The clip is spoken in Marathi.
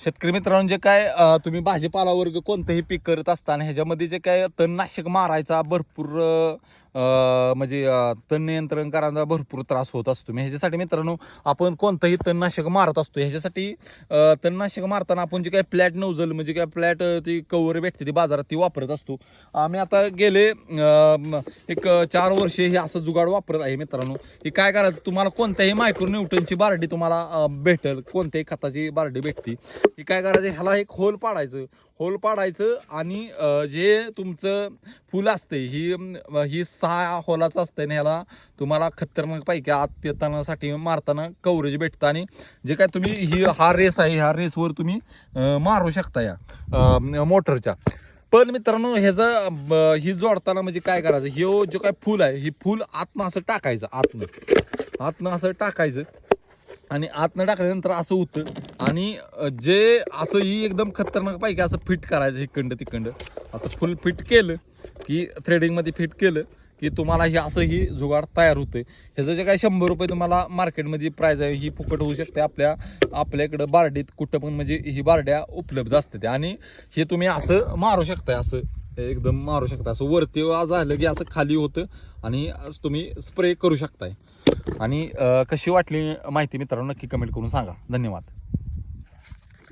शेतकरी मित्रांनो, जे काय तुम्ही भाजीपाला वर्ग कोणतंही पीक करत असताना ह्याच्यामध्ये जे काय तणनाशक मारायचा भरपूर म्हणजे तण नियंत्रण करायचा भरपूर त्रास होत असतो. ह्याच्यासाठी मित्रांनो आपण कोणतंही तणनाशक मारत असतो. ह्याच्यासाठी तणनाशक मारताना आपण जे काय फ्लॅट नोझल म्हणजे काय फ्लॅट ती कव्हर भेटते ती बाजारात ती वापरत असतो. आम्ही आता गेले एक 4 वर्षे हे असं जुगाड वापरत आहे मित्रांनो. हे काय करायचं, तुम्हाला कोणत्याही मायक्रो न्यूटनची बारडी तुम्हाला भेटेल, कोणत्याही खताची बारडी भेटते. ही काय करायचं, ह्याला एक होल पाडायचं आणि जे तुमचं फुल असते ही 6 होलाचं असतं आणि ह्याला तुम्हाला खतरनाक पैकी आत येतानासाठी मारताना कव्हरेज भेटतं. आणि जे काय तुम्ही हा रेस आहे, ह्या रेसवर तुम्ही मारू शकता या मोटरच्या. पण मित्रांनो ह्याचं ही जोडताना म्हणजे काय करायचं, हे जो काय फुल आहे ही फुल आतनं असं टाकायचं, आतनं असं टाकायचं आणि आतनं टाकल्यानंतर असं होतं. आणि जे असं ही एकदम खतरनाक पैकी असं फिट करायचं इकडं तिकडं असं फुल फिट केलं की थ्रेडिंगमध्ये फिट केलं की तुम्हाला हे असं ही जुगाड तयार होतं. ह्याचं जे काय 100 रुपये तुम्हाला मार्केटमध्ये प्राईज आहे ही फुकट होऊ शकते आपल्याकडं बारडीत कुठं पण, म्हणजे ही बारड्या उपलब्ध असतात. आणि हे तुम्ही असं मारू शकताय, असं एकदम मारू शकता, असं वरती झालं की असं खाली होतं आणि तुम्ही स्प्रे करू शकताय. आणि कशी वाटली माहिती मित्रांनो नक्की कमेंट करून सांगा. धन्यवाद.